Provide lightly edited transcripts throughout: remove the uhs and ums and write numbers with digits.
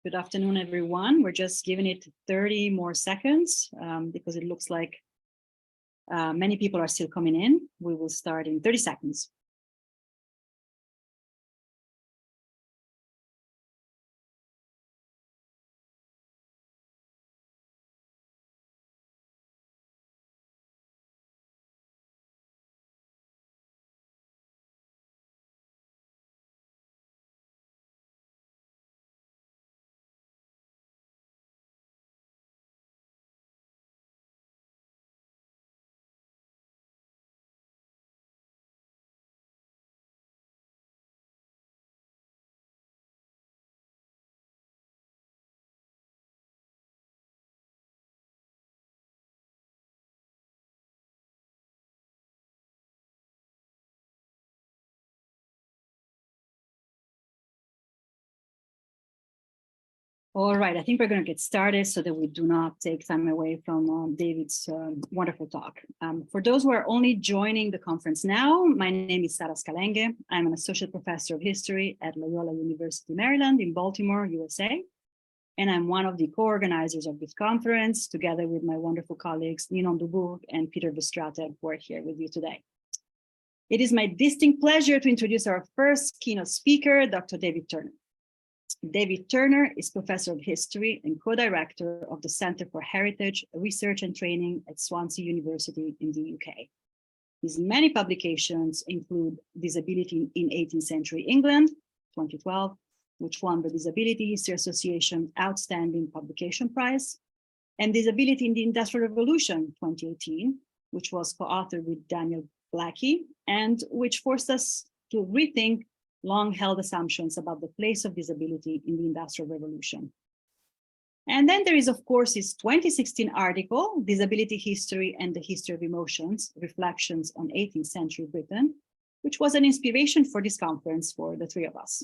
Good afternoon, everyone. We're just giving it 30 more seconds because it looks like many people are still coming in. We will start in 30 seconds. All right, I think we're going to get started so that we do not take time away from David's wonderful talk. For those who are only joining the conference now, my name is Sara Scalenghe. I'm an associate professor of history at Loyola University, Maryland in Baltimore, USA. And I'm one of the co-organizers of this conference, together with my wonderful colleagues, Ninon Dubourg and Peter Verstraeten, who are here with you today. It is my distinct pleasure to introduce our first keynote speaker, Dr. David Turner. David Turner is professor of history and co-director of the Center for Heritage Research and Training at Swansea University in the UK. His many publications include Disability in 18th Century England, 2012, which won the Disability History Association Outstanding Publication Prize, and Disability in the Industrial Revolution, 2018, which was co-authored with Daniel Blackie, and which forced us to rethink long-held assumptions about the place of disability in the Industrial Revolution. And then there is, of course, his 2016 article, Disability History and the History of Emotions, Reflections on 18th Century Britain, which was an inspiration for this conference for the three of us.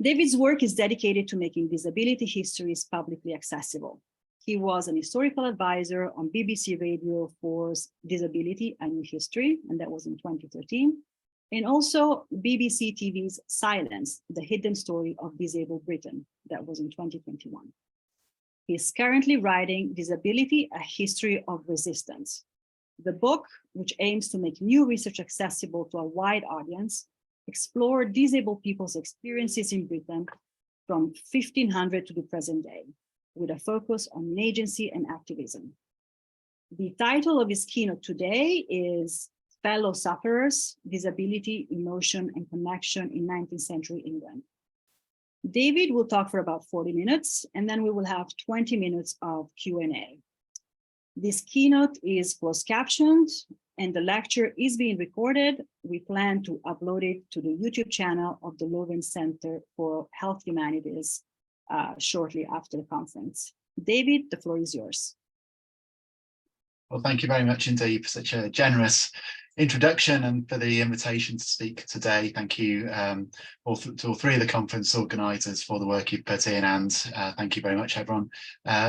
David's work is dedicated to making disability histories publicly accessible. He was an historical advisor on BBC Radio 4's Disability, A New History, and that was in 2013. And also BBC TV's Silence, The Hidden Story of Disabled Britain, that was in 2021. He is currently writing Disability, A History of Resistance. The book, which aims to make new research accessible to a wide audience, explore disabled people's experiences in Britain from 1500 to the present day, with a focus on agency and activism. The title of his keynote today is Fellow Sufferers, Disability, Emotion, and Connection in 19th Century England. David will talk for about 40 minutes, and then we will have 20 minutes of Q&A. This keynote is closed captioned, and the lecture is being recorded. We plan to upload it to the YouTube channel of the Leuven Center for Health Humanities shortly after the conference. David, the floor is yours. Well, thank you very much indeed for such a generous introduction and for the invitation to speak today. Thank you to all three of the conference organisers for the work you've put in, and thank you very much everyone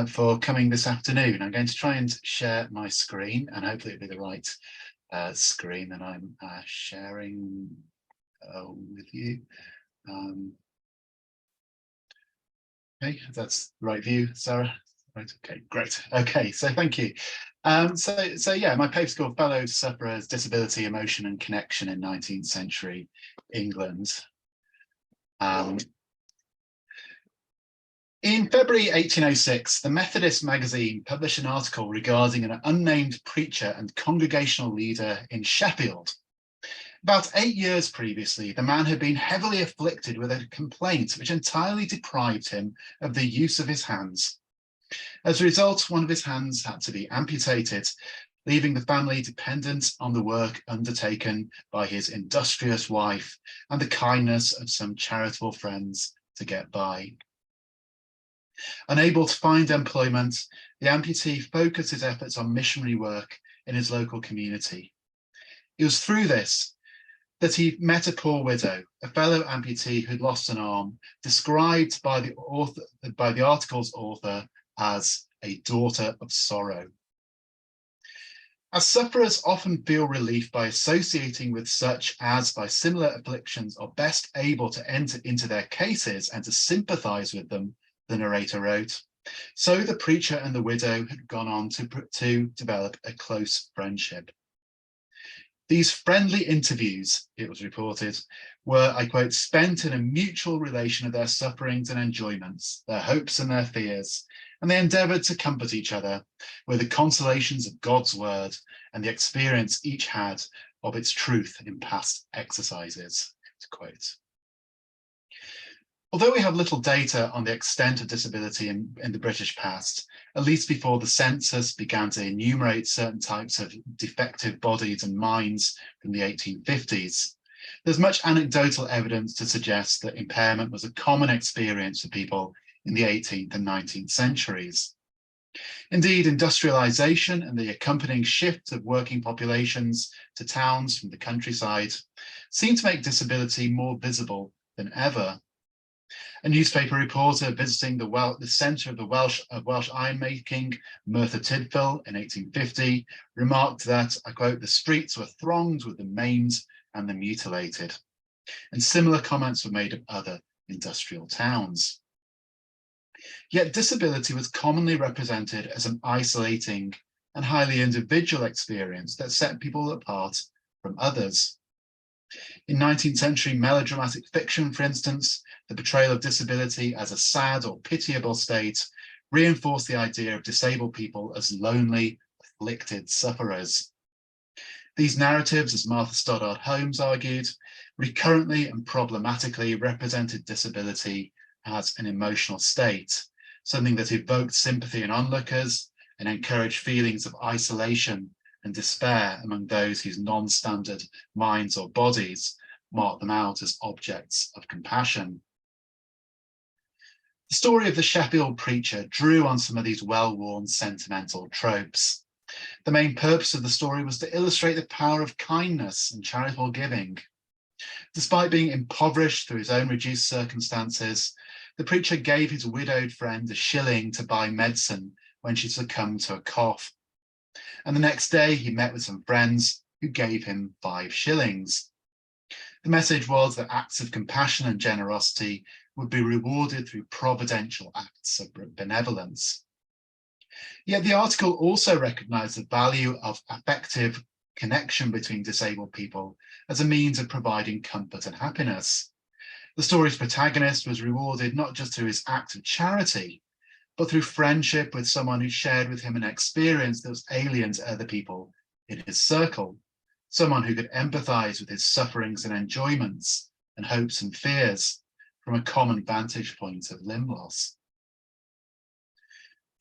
for coming this afternoon. I'm going to try and share my screen, and hopefully it'll be the right screen that I'm sharing with you. Okay, that's the right view, Sarah. Right, okay, great. Okay, so thank you. So yeah, my paper's called Fellow Sufferers, Disability, Emotion and Connection in 19th Century England. In February 1806, the Methodist magazine published an article regarding an unnamed preacher and congregational leader in Sheffield. About 8 years previously, the man had been heavily afflicted with a complaint which entirely deprived him of the use of his hands. As a result, one of his hands had to be amputated, leaving the family dependent on the work undertaken by his industrious wife and the kindness of some charitable friends to get by. Unable to find employment, the amputee focused his efforts on missionary work in his local community. It was through this that he met a poor widow, a fellow amputee who'd lost an arm, described by the article's author as a daughter of sorrow. As sufferers often feel relief by associating with such as by similar afflictions are best able to enter into their cases and to sympathize with them, the narrator wrote, so the preacher and the widow had gone on to develop a close friendship. These friendly interviews, it was reported, were, I quote, spent in a mutual relation of their sufferings and enjoyments, their hopes and their fears, and they endeavoured to comfort each other with the consolations of God's word and the experience each had of its truth in past exercises, to quote. Although we have little data on the extent of disability in the British past, at least before the census began to enumerate certain types of defective bodies and minds from the 1850s, there's much anecdotal evidence to suggest that impairment was a common experience for people in the 18th and 19th centuries. Indeed, industrialization and the accompanying shift of working populations to towns from the countryside seem to make disability more visible than ever. A newspaper reporter visiting the centre of the Welsh ironmaking, Merthyr Tydfil, in 1850, remarked that, I quote, the streets were thronged with the maimed and the mutilated. And similar comments were made of other industrial towns. Yet disability was commonly represented as an isolating and highly individual experience that set people apart from others. In 19th century melodramatic fiction, for instance, the portrayal of disability as a sad or pitiable state reinforced the idea of disabled people as lonely, afflicted sufferers. These narratives, as Martha Stoddart Holmes argued, recurrently and problematically represented disability as an emotional state, something that evoked sympathy in onlookers and encouraged feelings of isolation and despair among those whose non-standard minds or bodies mark them out as objects of compassion. The story of the Sheffield preacher drew on some of these well-worn sentimental tropes. The main purpose of the story was to illustrate the power of kindness and charitable giving. Despite being impoverished through his own reduced circumstances, the preacher gave his widowed friend a shilling to buy medicine when she succumbed to a cough. And the next day he met with some friends who gave him 5 shillings. The message was that acts of compassion and generosity would be rewarded through providential acts of benevolence. Yet the article also recognised the value of affective connection between disabled people as a means of providing comfort and happiness. The story's protagonist was rewarded not just through his act of charity, but through friendship with someone who shared with him an experience that was alien to other people in his circle, someone who could empathise with his sufferings and enjoyments and hopes and fears from a common vantage point of limb loss.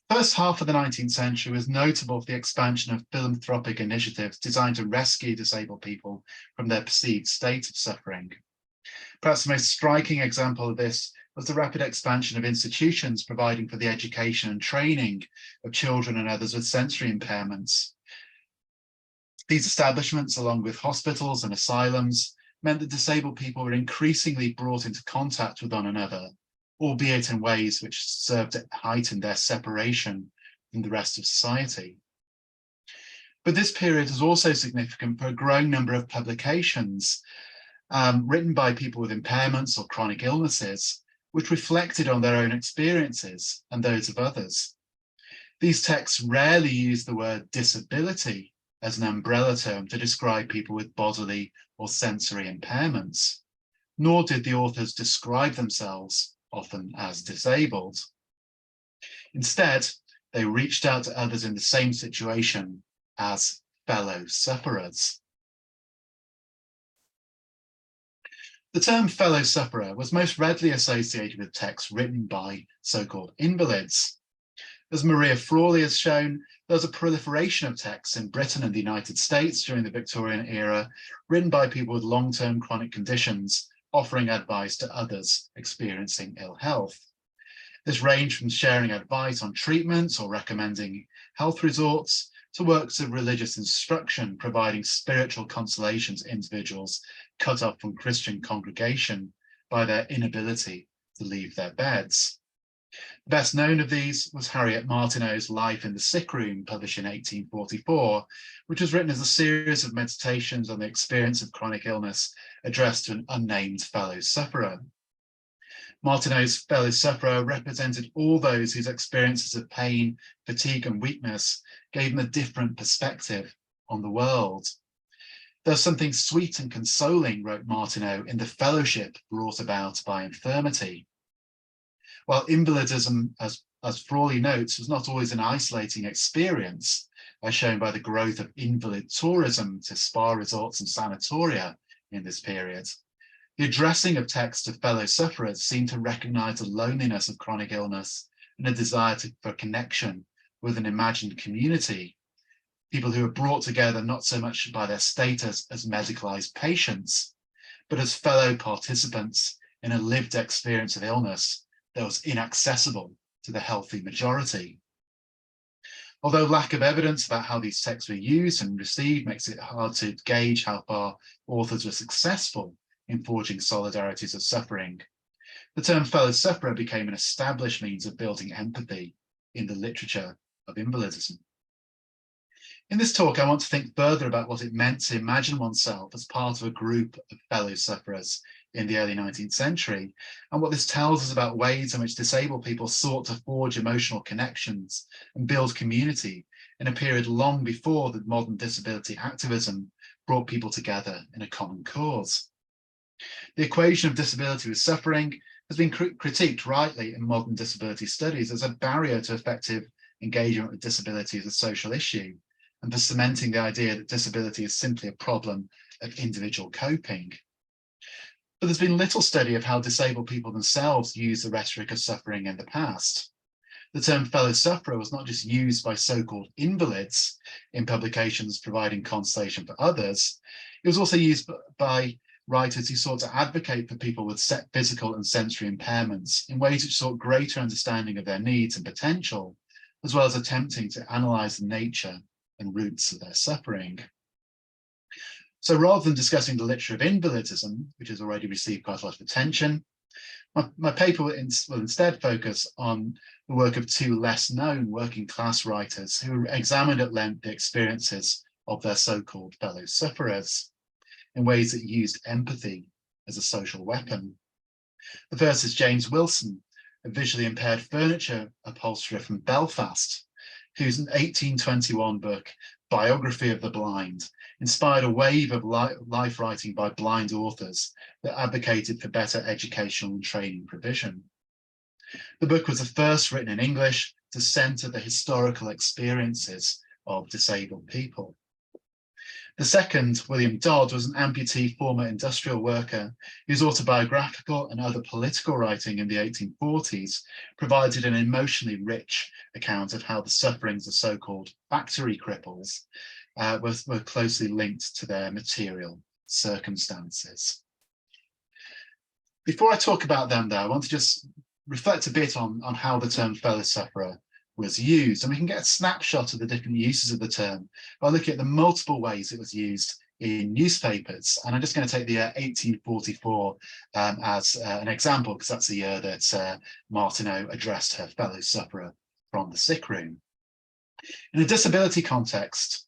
The first half of the 19th century was notable for the expansion of philanthropic initiatives designed to rescue disabled people from their perceived state of suffering. Perhaps the most striking example of this was the rapid expansion of institutions providing for the education and training of children and others with sensory impairments. These establishments, along with hospitals and asylums, meant that disabled people were increasingly brought into contact with one another, albeit in ways which served to heighten their separation from the rest of society. But this period is also significant for a growing number of publications written by people with impairments or chronic illnesses, which reflected on their own experiences and those of others. These texts rarely use the word disability as an umbrella term to describe people with bodily or sensory impairments, nor did the authors describe themselves often as disabled. Instead, they reached out to others in the same situation as fellow sufferers. The term fellow sufferer was most readily associated with texts written by so-called invalids. As Maria Frawley has shown, there was a proliferation of texts in Britain and the United States during the Victorian era, written by people with long-term chronic conditions, offering advice to others experiencing ill health. This ranged from sharing advice on treatments or recommending health resorts to works of religious instruction, providing spiritual consolation to individuals cut off from Christian congregation by their inability to leave their beds. The best known of these was Harriet Martineau's Life in the Sick Room, published in 1844, which was written as a series of meditations on the experience of chronic illness addressed to an unnamed fellow sufferer. Martineau's fellow sufferer represented all those whose experiences of pain, fatigue, and weakness gave them a different perspective on the world. There's something sweet and consoling, wrote Martineau, in the fellowship brought about by infirmity. While invalidism, as Frawley notes, was not always an isolating experience, as shown by the growth of invalid tourism to spa resorts and sanatoria in this period, the addressing of text to fellow sufferers seemed to recognise the loneliness of chronic illness and a desire for connection with an imagined community, people who are brought together not so much by their status as medicalised patients, but as fellow participants in a lived experience of illness that was inaccessible to the healthy majority. Although lack of evidence about how these texts were used and received makes it hard to gauge how far authors were successful in forging solidarities of suffering, the term fellow sufferer became an established means of building empathy in the literature of invalidism. In this talk, I want to think further about what it meant to imagine oneself as part of a group of fellow sufferers in the early 19th century, and what this tells us about ways in which disabled people sought to forge emotional connections and build community in a period long before the modern disability activism brought people together in a common cause. The equation of disability with suffering has been critiqued rightly in modern disability studies as a barrier to effective engagement with disability as a social issue, and for cementing the idea that disability is simply a problem of individual coping. But there's been little study of how disabled people themselves use the rhetoric of suffering in the past. The term fellow sufferer was not just used by so-called invalids in publications providing consolation for others, it was also used by writers who sought to advocate for people with set physical and sensory impairments in ways which sought greater understanding of their needs and potential, as well as attempting to analyse the nature and roots of their suffering. So rather than discussing the literature of invalidism, which has already received quite a lot of attention, my paper will instead focus on the work of two less known working class writers who examined at length the experiences of their so-called fellow sufferers in ways that used empathy as a social weapon. The first is James Wilson, a visually impaired furniture upholsterer from Belfast, whose 1821 book, Biography of the Blind, inspired a wave of life writing by blind authors that advocated for better educational and training provision. The book was the first written in English to centre the historical experiences of disabled people. The second, William Dodd, was an amputee former industrial worker whose autobiographical and other political writing in the 1840s provided an emotionally rich account of how the sufferings of so-called factory cripples were closely linked to their material circumstances. Before I talk about them, though, I want to just reflect a bit on how the term fellow sufferer was used, and we can get a snapshot of the different uses of the term by looking at the multiple ways it was used in newspapers. And I'm just going to take the 1844 as an example, because that's the year that Martineau addressed her fellow sufferer from the sick room. In a disability context,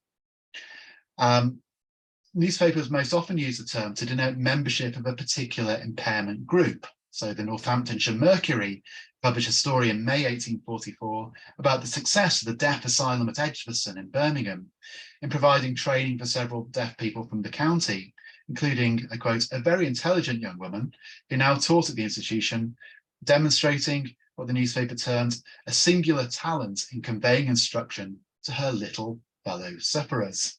newspapers most often use the term to denote membership of a particular impairment group. So the Northamptonshire Mercury published a story in May 1844 about the success of the deaf asylum at Edgbaston in Birmingham in providing training for several deaf people from the county, including, I quote, a very intelligent young woman who now taught at the institution, demonstrating what the newspaper termed a singular talent in conveying instruction to her little fellow sufferers.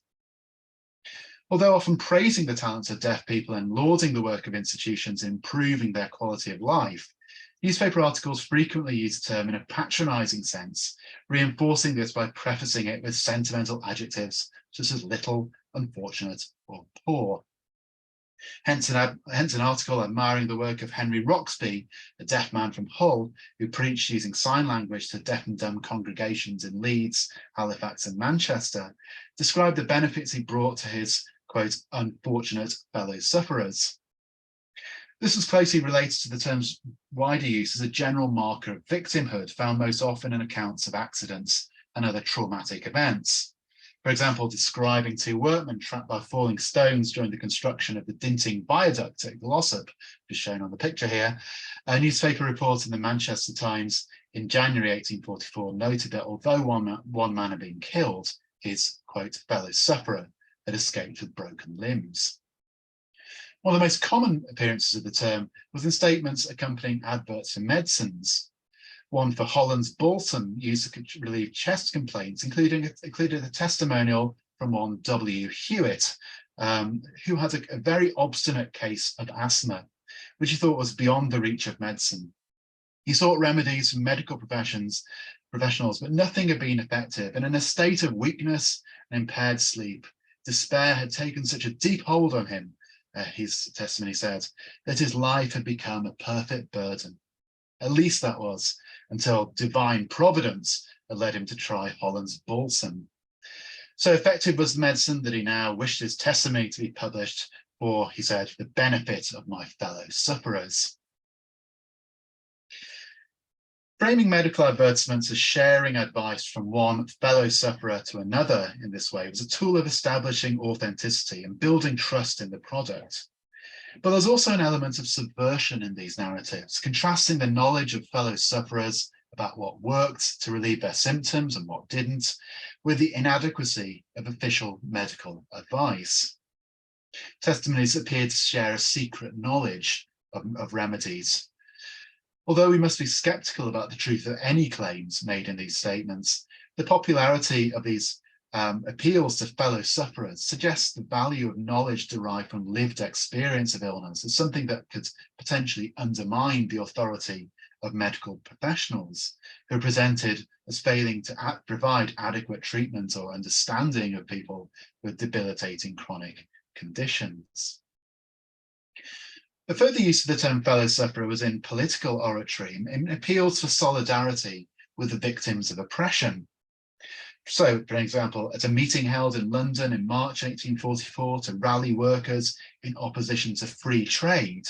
Although often praising the talents of deaf people and lauding the work of institutions in improving their quality of life, newspaper articles frequently use the term in a patronising sense, reinforcing this by prefacing it with sentimental adjectives such as little, unfortunate, or poor. Hence an article admiring the work of Henry Roxby, a deaf man from Hull, who preached using sign language to deaf and dumb congregations in Leeds, Halifax, and Manchester, described the benefits he brought to his, quote, unfortunate fellow sufferers. This was closely related to the term's wider use as a general marker of victimhood, found most often in accounts of accidents and other traumatic events. For example, describing two workmen trapped by falling stones during the construction of the Dinting Viaduct at Glossop, as shown on the picture here. A newspaper report in the Manchester Times in January 1844 noted that although one man had been killed, his, quote, fellow sufferer had escaped with broken limbs. One of the most common appearances of the term was in statements accompanying adverts for medicines. One for Holland's balsam used to relieve chest complaints, included a testimonial from one W. Hewitt, who had a very obstinate case of asthma, which he thought was beyond the reach of medicine. He sought remedies from medical professionals, but nothing had been effective. And in a state of weakness and impaired sleep, despair had taken such a deep hold on him, his testimony said, that his life had become a perfect burden. At least that was, until divine providence had led him to try Holland's balsam. So effective was the medicine that he now wished his testimony to be published for, he said, the benefit of my fellow sufferers. Framing medical advertisements as sharing advice from one fellow sufferer to another in this way was a tool of establishing authenticity and building trust in the product. But there's also an element of subversion in these narratives, contrasting the knowledge of fellow sufferers about what worked to relieve their symptoms and what didn't, with the inadequacy of official medical advice. Testimonies appear to share a secret knowledge of remedies. Although we must be skeptical about the truth of any claims made in these statements, the popularity of these appeals to fellow sufferers suggests the value of knowledge derived from lived experience of illness as something that could potentially undermine the authority of medical professionals who are presented as failing to provide adequate treatment or understanding of people with debilitating chronic conditions. The further use of the term fellow sufferer was in political oratory, in appeals for solidarity with the victims of oppression. So, for example, at a meeting held in London in March 1844 to rally workers in opposition to free trade,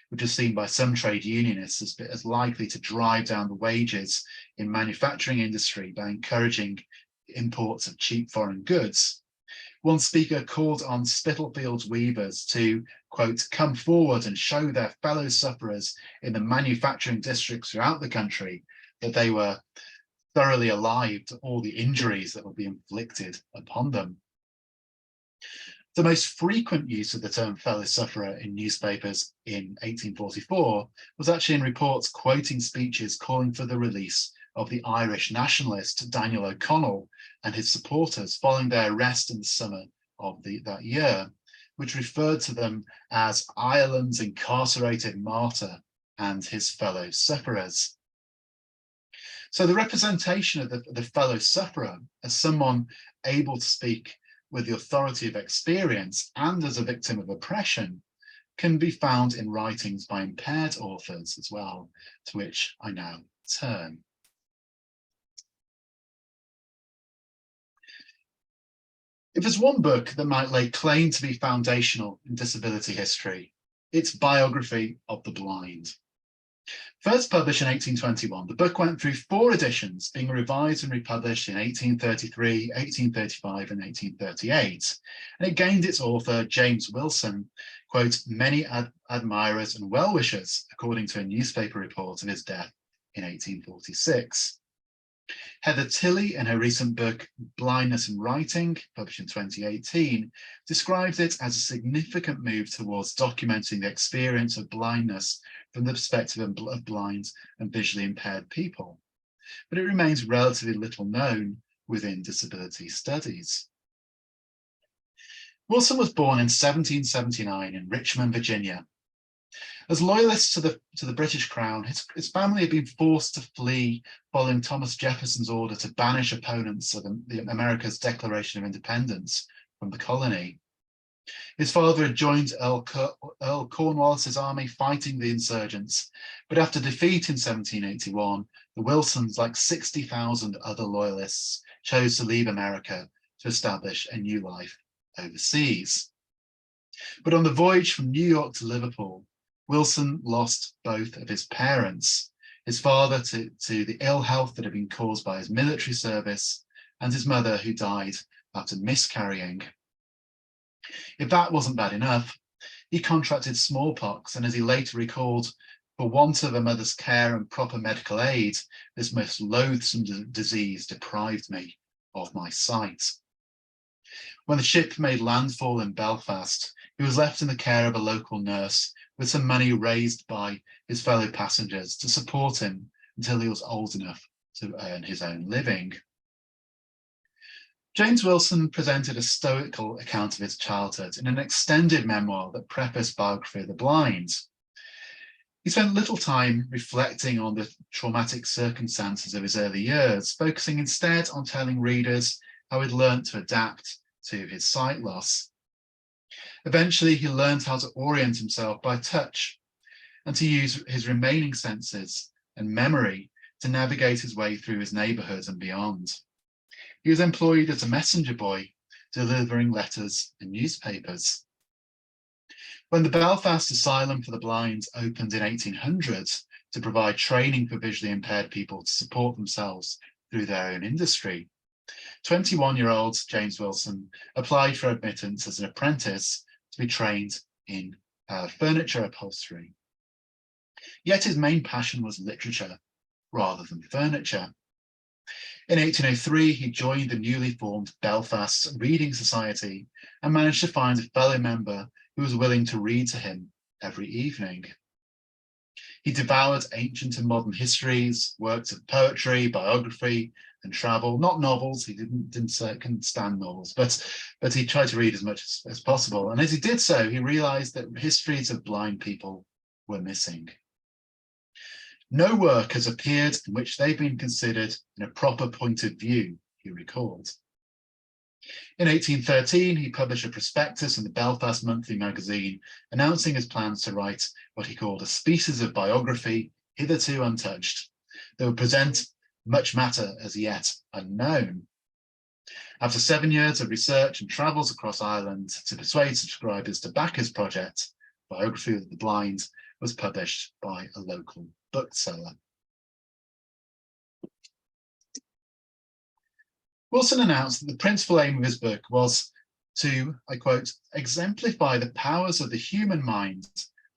which was seen by some trade unionists as likely to drive down the wages in manufacturing industry by encouraging imports of cheap foreign goods. One speaker called on Spitalfields weavers to, quote, come forward and show their fellow sufferers in the manufacturing districts throughout the country that they were thoroughly alive to all the injuries that would be inflicted upon them. The most frequent use of the term fellow sufferer in newspapers in 1844 was actually in reports quoting speeches calling for the release of the Irish nationalist Daniel O'Connell and his supporters following their arrest in the summer of that year, which referred to them as Ireland's incarcerated martyr and his fellow sufferers. So the representation of the fellow sufferer as someone able to speak with the authority of experience and as a victim of oppression can be found in writings by impaired authors as well, to which I now turn. If there's one book that might lay claim to be foundational in disability history, it's Biography of the Blind. First published in 1821, the book went through 4 editions, being revised and republished in 1833, 1835, and 1838. And it gained its author, James Wilson, quote, many admirers and well-wishers, according to a newspaper report of his death in 1846. Heather Tilley, in her recent book, Blindness in Writing, published in 2018, describes it as a significant move towards documenting the experience of blindness from the perspective of blind and visually impaired people. But it remains relatively little known within disability studies. Wilson was born in 1779 in Richmond, Virginia. As loyalists to the British Crown, his family had been forced to flee following Thomas Jefferson's order to banish opponents of America's Declaration of Independence from the colony. His father had joined Earl Cornwallis's army fighting the insurgents, but after defeat in 1781, the Wilsons, like 60,000 other loyalists, chose to leave America to establish a new life overseas. But on the voyage from New York to Liverpool, Wilson lost both of his parents, his father to the ill health that had been caused by his military service, and his mother, who died after miscarrying. If that wasn't bad enough, he contracted smallpox, and as he later recalled, for want of a mother's care and proper medical aid, this most loathsome disease deprived me of my sight. When the ship made landfall in Belfast, he was left in the care of a local nurse with some money raised by his fellow passengers to support him until he was old enough to earn his own living. James Wilson presented a stoical account of his childhood in an extended memoir that prefaced Biography of the Blind. He spent little time reflecting on the traumatic circumstances of his early years, focusing instead on telling readers how he'd learned to adapt to his sight loss. Eventually, he learned how to orient himself by touch and to use his remaining senses and memory to navigate his way through his neighbourhood and beyond. He was employed as a messenger boy, delivering letters and newspapers. When the Belfast Asylum for the Blind opened in 1800 to provide training for visually impaired people to support themselves through their own industry, 21-year-old James Wilson applied for admittance as an apprentice to be trained in furniture upholstery. Yet his main passion was literature rather than furniture. In 1803, he joined the newly formed Belfast Reading Society and managed to find a fellow member who was willing to read to him every evening. He devoured ancient and modern histories, works of poetry, biography, and travel. Not novels, he couldn't stand novels, but he tried to read as much as possible. And as he did so, he realized that histories of blind people were missing. No work has appeared in which they've been considered in a proper point of view, he recalled. In 1813, he published a prospectus in the Belfast Monthly magazine, announcing his plans to write what he called a species of biography hitherto untouched, that would present much matter as yet unknown. After 7 years of research and travels across Ireland to persuade subscribers to back his project, Biography of the Blind was published by a local bookseller. Wilson announced that the principal aim of his book was to, I quote, exemplify the powers of the human mind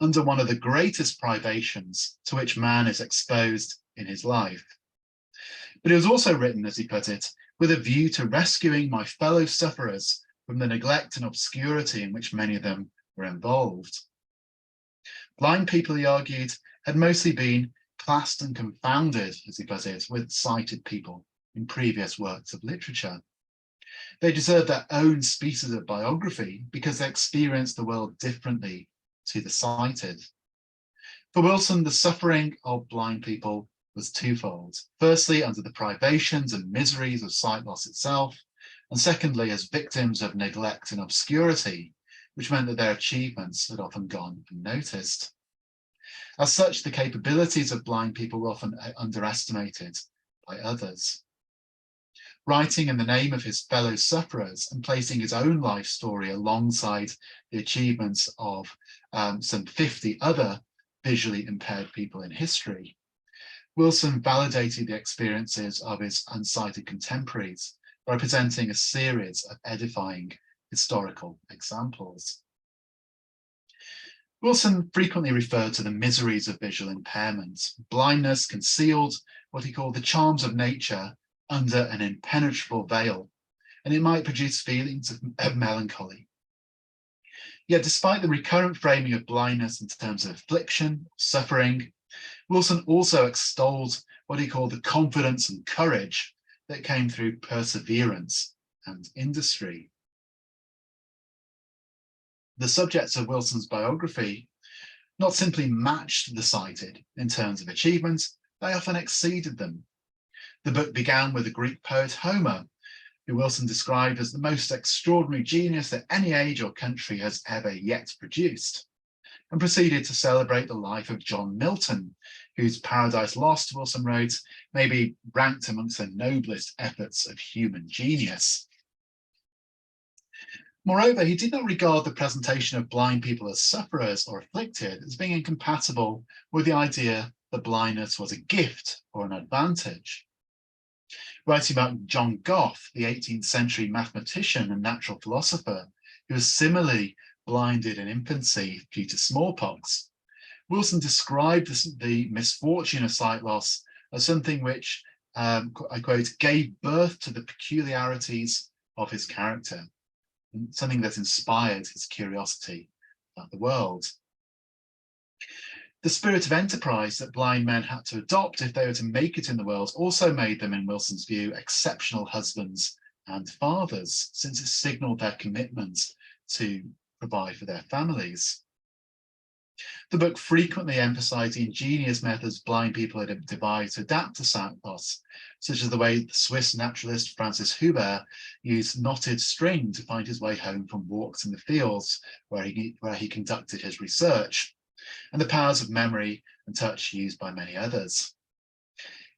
under one of the greatest privations to which man is exposed in his life. But it was also written, as he put it, with a view to rescuing my fellow sufferers from the neglect and obscurity in which many of them were involved. Blind people, he argued, had mostly been classed and confounded, as he put it, with sighted people in previous works of literature. They deserved their own species of biography because they experienced the world differently to the sighted. For Wilson, the suffering of blind people was twofold. Firstly, under the privations and miseries of sight loss itself, and secondly, as victims of neglect and obscurity, which meant that their achievements had often gone unnoticed. As such, the capabilities of blind people were often underestimated by others. Writing in the name of his fellow sufferers and placing his own life story alongside the achievements of some 50 other visually impaired people in history, Wilson validated the experiences of his unsighted contemporaries by presenting a series of edifying historical examples. Wilson frequently referred to the miseries of visual impairment. Blindness concealed what he called the charms of nature under an impenetrable veil, and it might produce feelings of melancholy. Yet despite the recurrent framing of blindness in terms of affliction, suffering, Wilson also extolled what he called the confidence and courage that came through perseverance and industry. The subjects of Wilson's biography not simply matched the sighted in terms of achievements, they often exceeded them. The book began with the Greek poet Homer, who Wilson described as the most extraordinary genius that any age or country has ever yet produced, and proceeded to celebrate the life of John Milton, whose Paradise Lost, Wilson wrote, may be ranked amongst the noblest efforts of human genius. Moreover, he did not regard the presentation of blind people as sufferers or afflicted as being incompatible with the idea that blindness was a gift or an advantage. Writing about John Gough, the 18th century mathematician and natural philosopher, who was similarly blinded in infancy due to smallpox, Wilson described the misfortune of sight loss as something which, I quote, gave birth to the peculiarities of his character, something that inspired his curiosity about the world. The spirit of enterprise that blind men had to adopt if they were to make it in the world also made them, in Wilson's view, exceptional husbands and fathers, since it signalled their commitment to provide for their families. The book frequently emphasised the ingenious methods blind people had devised to adapt to sight loss, such as the way the Swiss naturalist Francis Huber used knotted string to find his way home from walks in the fields where he conducted his research, and the powers of memory and touch used by many others.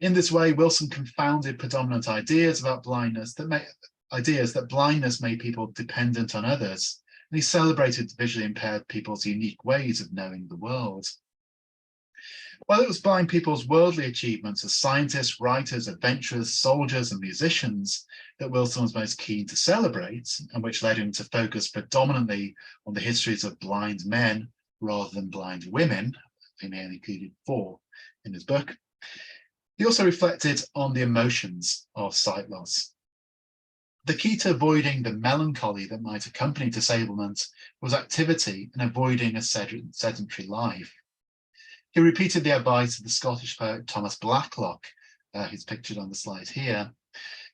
In this way, Wilson confounded predominant ideas about blindness that blindness made people dependent on others, and he celebrated visually impaired people's unique ways of knowing the world. While it was blind people's worldly achievements as scientists, writers, adventurers, soldiers, and musicians that Wilson was most keen to celebrate, and which led him to focus predominantly on the histories of blind men rather than blind women, he only included 4 in his book, he also reflected on the emotions of sight loss. The key to avoiding the melancholy that might accompany disablement was activity and avoiding a sedentary life. He repeated the advice of the Scottish poet Thomas Blacklock, who's pictured on the slide here,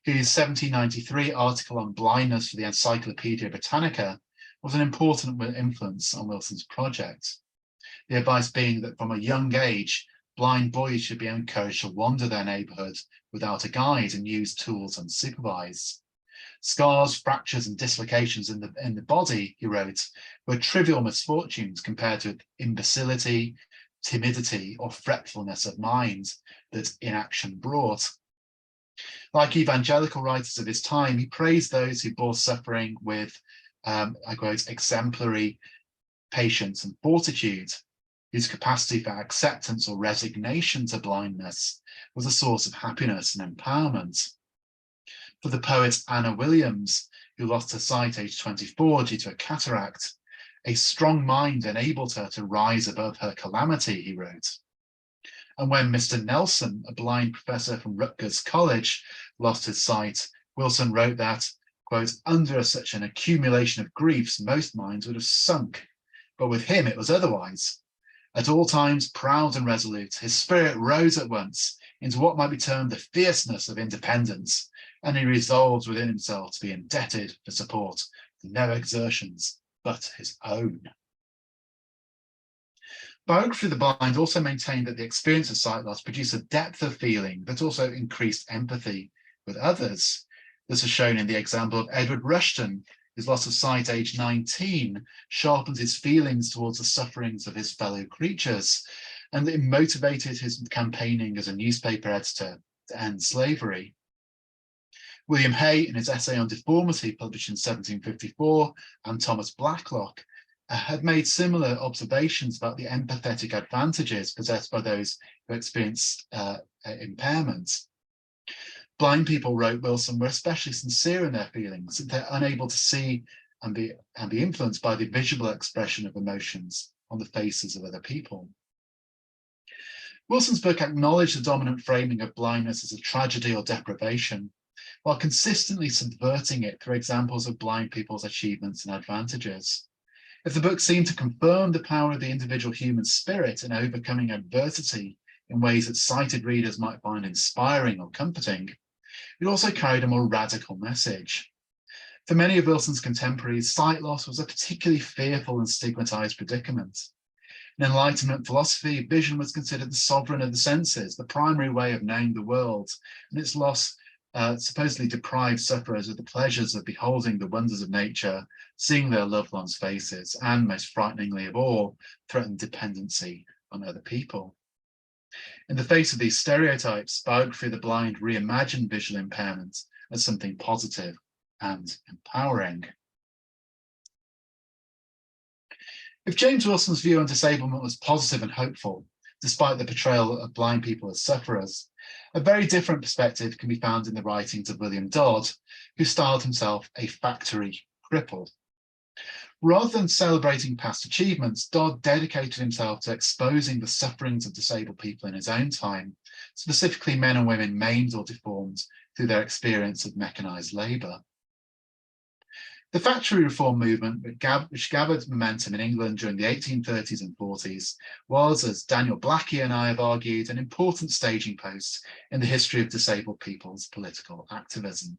whose 1793 article on blindness for the Encyclopaedia Britannica was an important influence on Wilson's project. The advice being that from a young age, blind boys should be encouraged to wander their neighbourhood without a guide and use tools unsupervised. Scars, fractures, and dislocations in the body, he wrote, were trivial misfortunes compared to imbecility, timidity, or fretfulness of mind that inaction brought. Like evangelical writers of his time, he praised those who bore suffering with, I quote, exemplary patience and fortitude, whose capacity for acceptance or resignation to blindness was a source of happiness and empowerment. For the poet Anna Williams, who lost her sight aged 24 due to a cataract, a strong mind enabled her to rise above her calamity, he wrote. And when Mr. Nelson, a blind professor from Rutgers College, lost his sight, Wilson wrote that, quote, under such an accumulation of griefs, most minds would have sunk, but with him it was otherwise. At all times proud and resolute, his spirit rose at once into what might be termed the fierceness of independence, and he resolved within himself to be indebted for support to no exertions but his own. Biography of the Blind also maintained that the experience of sight loss produced a depth of feeling that also increased empathy with others. This is shown in the example of Edward Rushton, whose loss of sight aged 19 sharpened his feelings towards the sufferings of his fellow creatures, and it motivated his campaigning as a newspaper editor to end slavery. William Hay, in his essay on deformity, published in 1754, and Thomas Blacklock had made similar observations about the empathetic advantages possessed by those who experienced impairments. Blind people, wrote Wilson, were especially sincere in their feelings. They're unable to see and be influenced by the visual expression of emotions on the faces of other people. Wilson's book acknowledged the dominant framing of blindness as a tragedy or deprivation, while consistently subverting it through examples of blind people's achievements and advantages. If the book seemed to confirm the power of the individual human spirit in overcoming adversity in ways that sighted readers might find inspiring or comforting, it also carried a more radical message. For many of Wilson's contemporaries, sight loss was a particularly fearful and stigmatized predicament. In Enlightenment philosophy, vision was considered the sovereign of the senses, the primary way of knowing the world, and its loss supposedly deprived sufferers of the pleasures of beholding the wonders of nature, seeing their loved ones' faces, and most frighteningly of all, threatened dependency on other people. In the face of these stereotypes, Biography of the Blind reimagined visual impairment as something positive and empowering. If James Wilson's view on disablement was positive and hopeful, despite the portrayal of blind people as sufferers, a very different perspective can be found in the writings of William Dodd, who styled himself a factory cripple. Rather than celebrating past achievements, Dodd dedicated himself to exposing the sufferings of disabled people in his own time, specifically men and women maimed or deformed through their experience of mechanized labor. The factory reform movement, which gathered momentum in England during the 1830s and 40s, was, as Daniel Blackie and I have argued, an important staging post in the history of disabled people's political activism.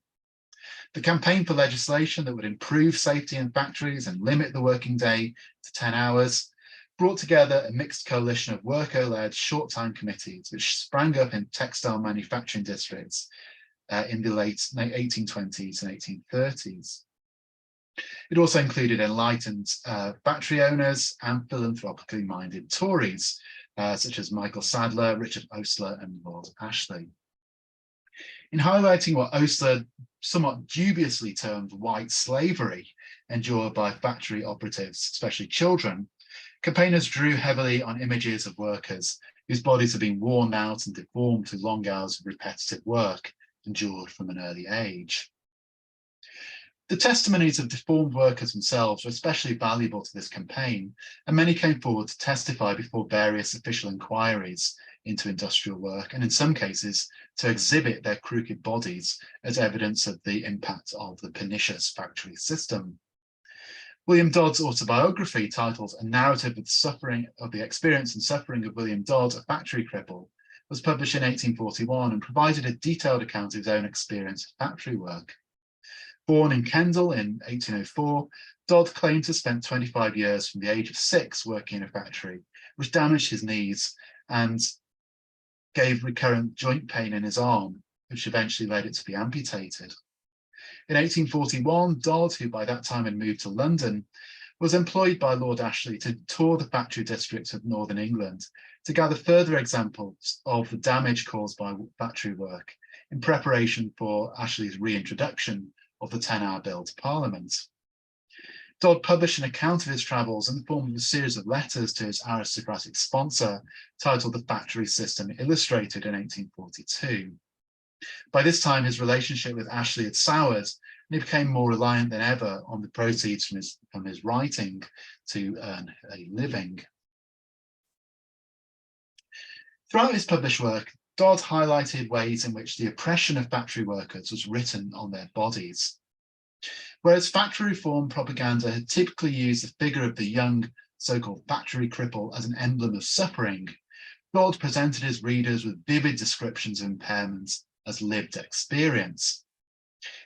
The campaign for legislation that would improve safety in factories and limit the working day to 10 hours brought together a mixed coalition of worker-led short-time committees, which sprang up in textile manufacturing districts in the late 1820s and 1830s. It also included enlightened factory owners and philanthropically minded Tories, such as Michael Sadler, Richard Osler, and Lord Ashley. In highlighting what Osler somewhat dubiously termed white slavery endured by factory operatives, especially children, campaigners drew heavily on images of workers whose bodies had been worn out and deformed through long hours of repetitive work endured from an early age. The testimonies of deformed workers themselves were especially valuable to this campaign, and many came forward to testify before various official inquiries into industrial work, and in some cases to exhibit their crooked bodies as evidence of the impact of the pernicious factory system. William Dodd's autobiography, titled A Narrative of the Suffering of the Experience and Suffering of William Dodd, a Factory Cripple, was published in 1841 and provided a detailed account of his own experience of factory work. Born in Kendal in 1804, Dodd claimed to have spent 25 years from the age of 6 working in a factory, which damaged his knees and gave recurrent joint pain in his arm, which eventually led it to be amputated. In 1841, Dodd, who by that time had moved to London, was employed by Lord Ashley to tour the factory districts of Northern England to gather further examples of the damage caused by factory work in preparation for Ashley's reintroduction of the 10-hour bill to Parliament. Dodd published an account of his travels in the form of a series of letters to his aristocratic sponsor, titled The Factory System Illustrated in 1842. By this time, his relationship with Ashley had soured, and he became more reliant than ever on the proceeds from his writing to earn a living. Throughout his published work, Dodd highlighted ways in which the oppression of factory workers was written on their bodies. Whereas factory reform propaganda had typically used the figure of the young so-called factory cripple as an emblem of suffering, Dodd presented his readers with vivid descriptions of impairments as lived experience.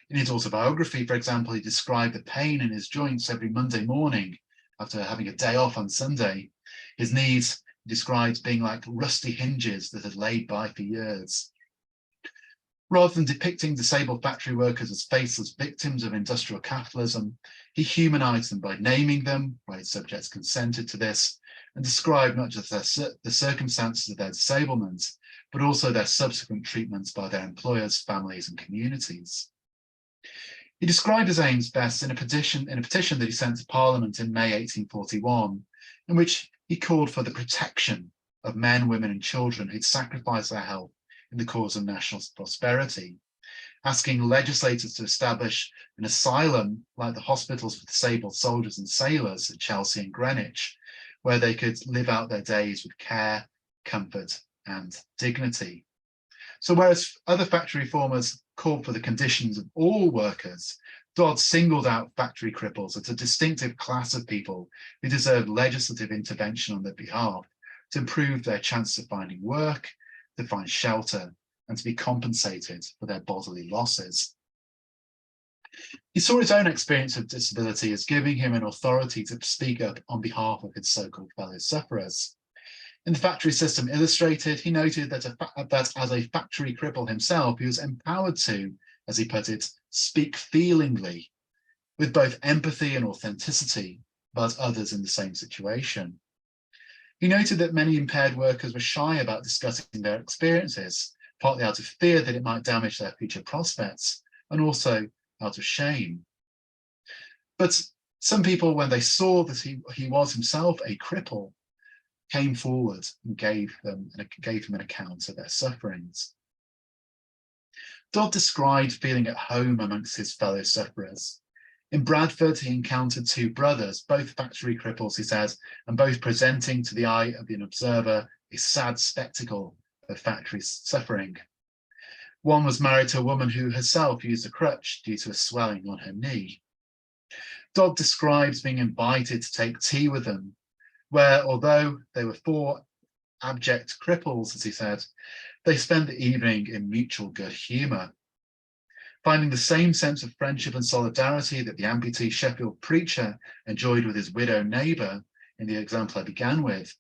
In his autobiography, for example, he described the pain in his joints every Monday morning after having a day off on Sunday. His knees described being like rusty hinges that had laid by for years. Rather than depicting disabled factory workers as faceless victims of industrial capitalism, he humanized them by naming them, where his subjects consented to this, and described not just the circumstances of their disablement, but also their subsequent treatments by their employers, families, and communities. He described his aims best in a petition that he sent to Parliament in May 1841, in which he called for the protection of men, women, and children who'd sacrificed their health in the cause of national prosperity, asking legislators to establish an asylum like the hospitals for disabled soldiers and sailors at Chelsea and Greenwich, where they could live out their days with care, comfort, and dignity. So whereas other factory reformers called for the conditions of all workers, Dodd singled out factory cripples as a distinctive class of people who deserved legislative intervention on their behalf to improve their chance of finding work, to find shelter, and to be compensated for their bodily losses. He saw his own experience of disability as giving him an authority to speak up on behalf of his so-called fellow sufferers. In The Factory System Illustrated, he noted that as a factory cripple himself, he was empowered to, as he put it, speak feelingly, with both empathy and authenticity about others in the same situation. He noted that many impaired workers were shy about discussing their experiences, partly out of fear that it might damage their future prospects, and also out of shame. But Some people, when they saw that he was himself a cripple, came forward and gave him an account of their sufferings. Dodd described feeling at home amongst his fellow sufferers. In Bradford, he encountered two brothers, both factory cripples, he said, and both presenting to the eye of an observer a sad spectacle of factory suffering. One was married to a woman who herself used a crutch due to a swelling on her knee. Dodd describes being invited to take tea with them, where, although they were four abject cripples, as he said, they spent the evening in mutual good humour. Finding the same sense of friendship and solidarity that the amputee Sheffield preacher enjoyed with his widow neighbour in the example I began with,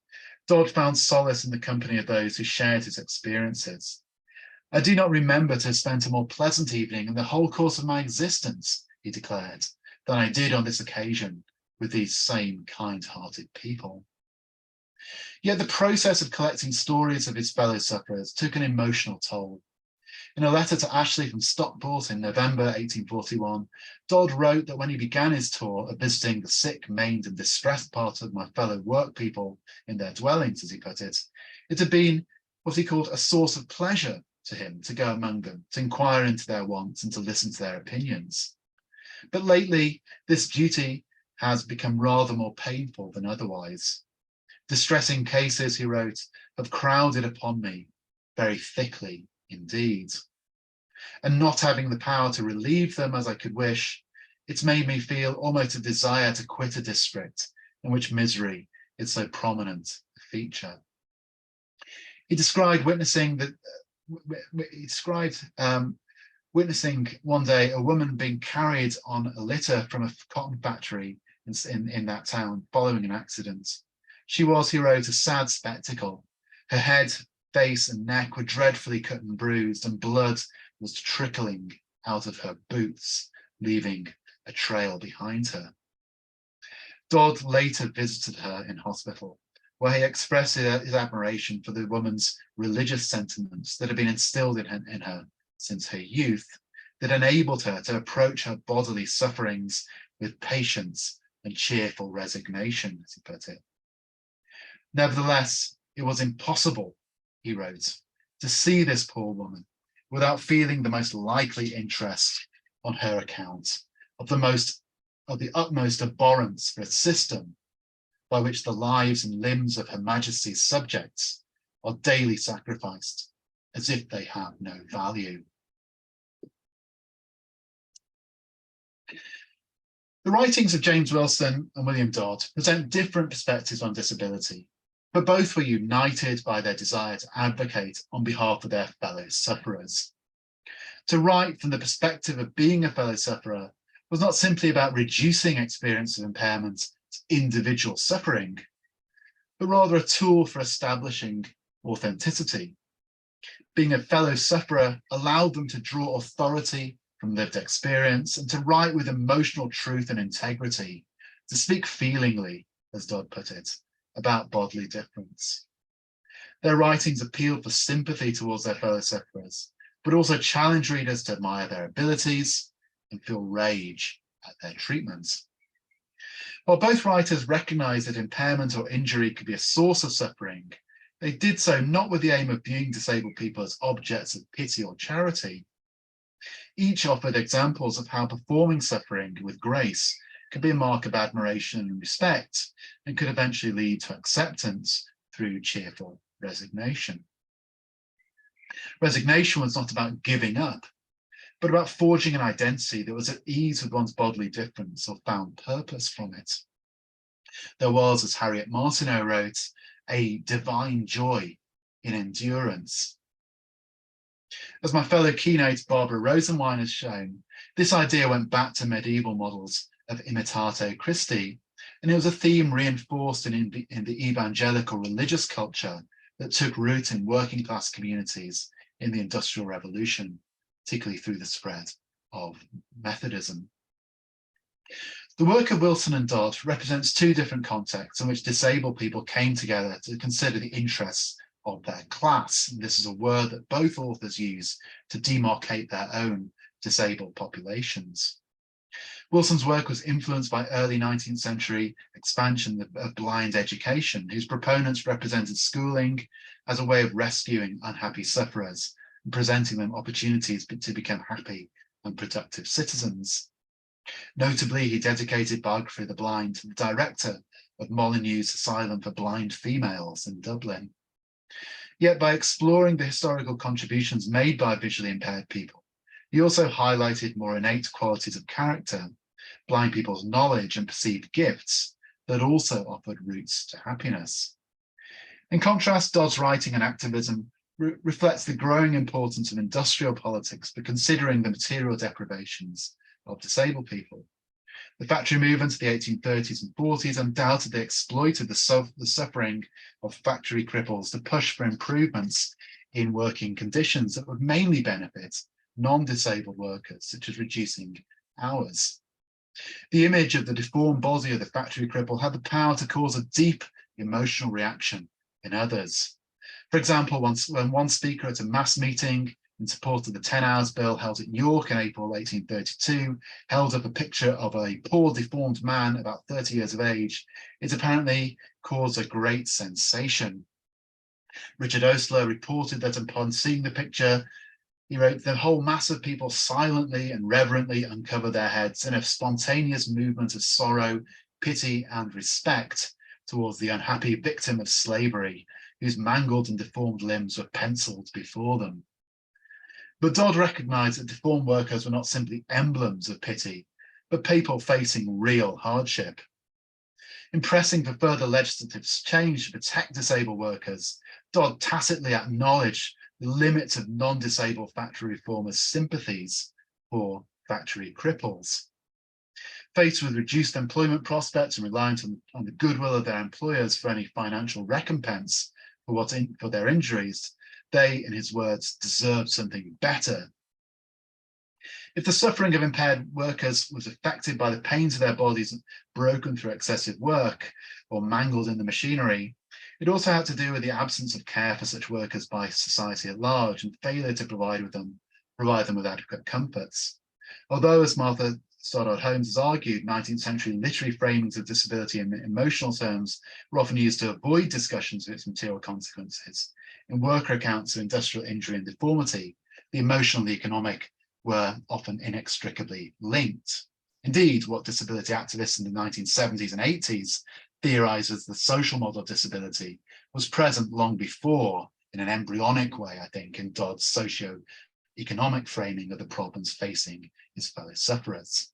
Dodd found solace in the company of those who shared his experiences. I do not remember to have spent a more pleasant evening in the whole course of my existence, he declared, than I did on this occasion with these same kind-hearted people. Yet the process of collecting stories of his fellow sufferers took an emotional toll. In a letter to Ashley from Stockport in November 1841, Dodd wrote that when he began his tour of visiting the sick, maimed and distressed part of my fellow work people in their dwellings, as he put it, it had been what he called a source of pleasure to him to go among them, to inquire into their wants and to listen to their opinions. But lately, this duty has become rather more painful than otherwise. Distressing cases, he wrote, have crowded upon me very thickly indeed. And not having the power to relieve them as I could wish, it's made me feel almost a desire to quit a district in which misery is so prominent a feature. He described witnessing witnessing one day a woman being carried on a litter from a cotton factory in that town following an accident. She was, he wrote, a sad spectacle. Her head, face and neck were dreadfully cut and bruised, and blood was trickling out of her boots, leaving a trail behind her. Dodd later visited her in hospital, where he expressed his admiration for the woman's religious sentiments that had been instilled in her since her youth, that enabled her to approach her bodily sufferings with patience and cheerful resignation, as he put it. Nevertheless, it was impossible, he wrote, to see this poor woman without feeling the most likely interest on her account of the utmost abhorrence for a system by which the lives and limbs of Her Majesty's subjects are daily sacrificed as if they have no value. The writings of James Wilson and William Dodd present different perspectives on disability, but both were united by their desire to advocate on behalf of their fellow sufferers. To write from the perspective of being a fellow sufferer was not simply about reducing experience of impairment to individual suffering, but rather a tool for establishing authenticity. Being a fellow sufferer allowed them to draw authority from lived experience and to write with emotional truth and integrity, to speak feelingly, as Dodd put it, about bodily difference. Their writings appealed for sympathy towards their fellow sufferers, but also challenged readers to admire their abilities and feel rage at their treatment. While both writers recognized that impairment or injury could be a source of suffering, they did so not with the aim of viewing disabled people as objects of pity or charity. Each offered examples of how performing suffering with grace could be a mark of admiration and respect, and could eventually lead to acceptance through cheerful resignation. Resignation was not about giving up, but about forging an identity that was at ease with one's bodily difference or found purpose from it. There was, as Harriet Martineau wrote, a divine joy in endurance. As my fellow keynote Barbara Rosenwein has shown, this idea went back to medieval models of imitate Christi, and it was a theme reinforced in the evangelical religious culture that took root in working class communities in the Industrial Revolution, particularly through the spread of Methodism. The work of Wilson and Dodd represents two different contexts in which disabled people came together to consider the interests of their class. And this is a word that both authors use to demarcate their own disabled populations. Wilson's work was influenced by early 19th century expansion of blind education, whose proponents represented schooling as a way of rescuing unhappy sufferers and presenting them opportunities to become happy and productive citizens. Notably, he dedicated Biography of the Blind to the director of Molyneux's Asylum for Blind Females in Dublin. Yet by exploring the historical contributions made by visually impaired people, he also highlighted more innate qualities of character, blind people's knowledge and perceived gifts that also offered routes to happiness. In contrast, Dodd's writing and activism reflects the growing importance of industrial politics for considering the material deprivations of disabled people. The factory movement of the 1830s and 40s undoubtedly exploited the suffering of factory cripples to push for improvements in working conditions that would mainly benefit non-disabled workers, such as reducing hours. The image of the deformed body of the factory cripple had the power to cause a deep emotional reaction in others. For example, when one speaker at a mass meeting in support of the 10 Hours Bill held in York in April 1832 held up a picture of a poor deformed man about 30 years of age, it apparently caused a great sensation. Richard Osler reported that upon seeing the picture, he wrote, the whole mass of people silently and reverently uncovered their heads in a spontaneous movement of sorrow, pity, and respect towards the unhappy victim of slavery, whose mangled and deformed limbs were penciled before them. But Dodd recognized that deformed workers were not simply emblems of pity, but people facing real hardship. In pressing for further legislative change to protect disabled workers, Dodd tacitly acknowledged the limits of non-disabled factory reformers' sympathies for factory cripples. Faced with reduced employment prospects and reliant on the goodwill of their employers for any financial recompense for their injuries, they, in his words, deserved something better. If the suffering of impaired workers was affected by the pains of their bodies broken through excessive work or mangled in the machinery, it also had to do with the absence of care for such workers by society at large and failure to provide them with adequate comforts. Although, as Martha Stoddard Holmes has argued, 19th century literary framings of disability in emotional terms were often used to avoid discussions of its material consequences. In worker accounts of industrial injury and deformity, the emotional and the economic were often inextricably linked. Indeed, what disability activists in the 1970s and 80s theorized as the social model of disability was present long before, in an embryonic way, I think, in Dodd's socio-economic framing of the problems facing his fellow sufferers.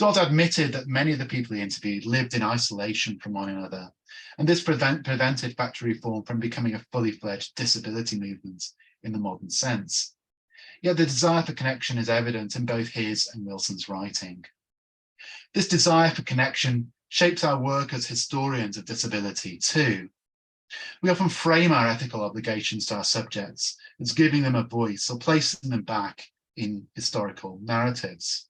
Dodd admitted that many of the people he interviewed lived in isolation from one another, and this prevented factory reform from becoming a fully fledged disability movement in the modern sense. Yet the desire for connection is evident in both his and Wilson's writing. This desire for connection shapes our work as historians of disability too. We often frame our ethical obligations to our subjects as giving them a voice or placing them back in historical narratives.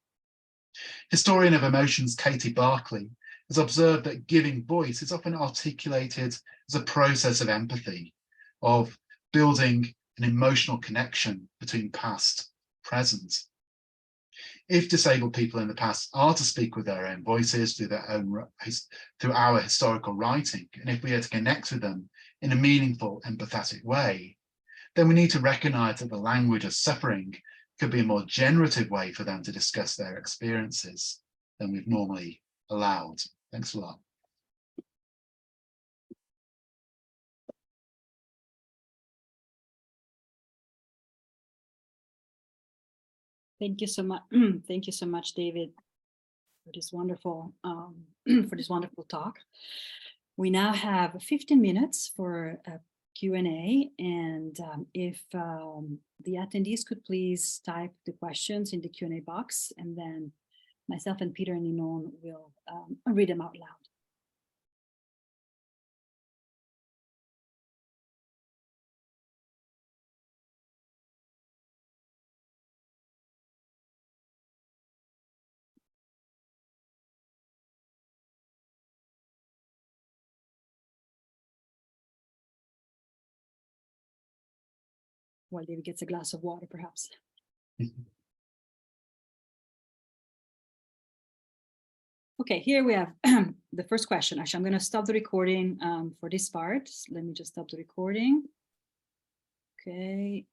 Historian of emotions Katie Barclay has observed that giving voice is often articulated as a process of empathy, of building an emotional connection between past and present. If disabled people in the past are to speak with their own voices through our historical writing, and if we are to connect with them in a meaningful, empathetic way, then we need to recognize that the language of suffering could be a more generative way for them to discuss their experiences than we've normally allowed. Thanks a lot. Thank you so much. Thank you so much, David, for this wonderful talk. We now have 15 minutes for a Q&A, and if the attendees could please type the questions in the Q&A box, and then myself and Peter and Ninon will read them out loud. While David gets a glass of water, perhaps. Okay, here we have the first question. Actually, I'm going to stop the recording for this part. Let me just stop the recording. Okay,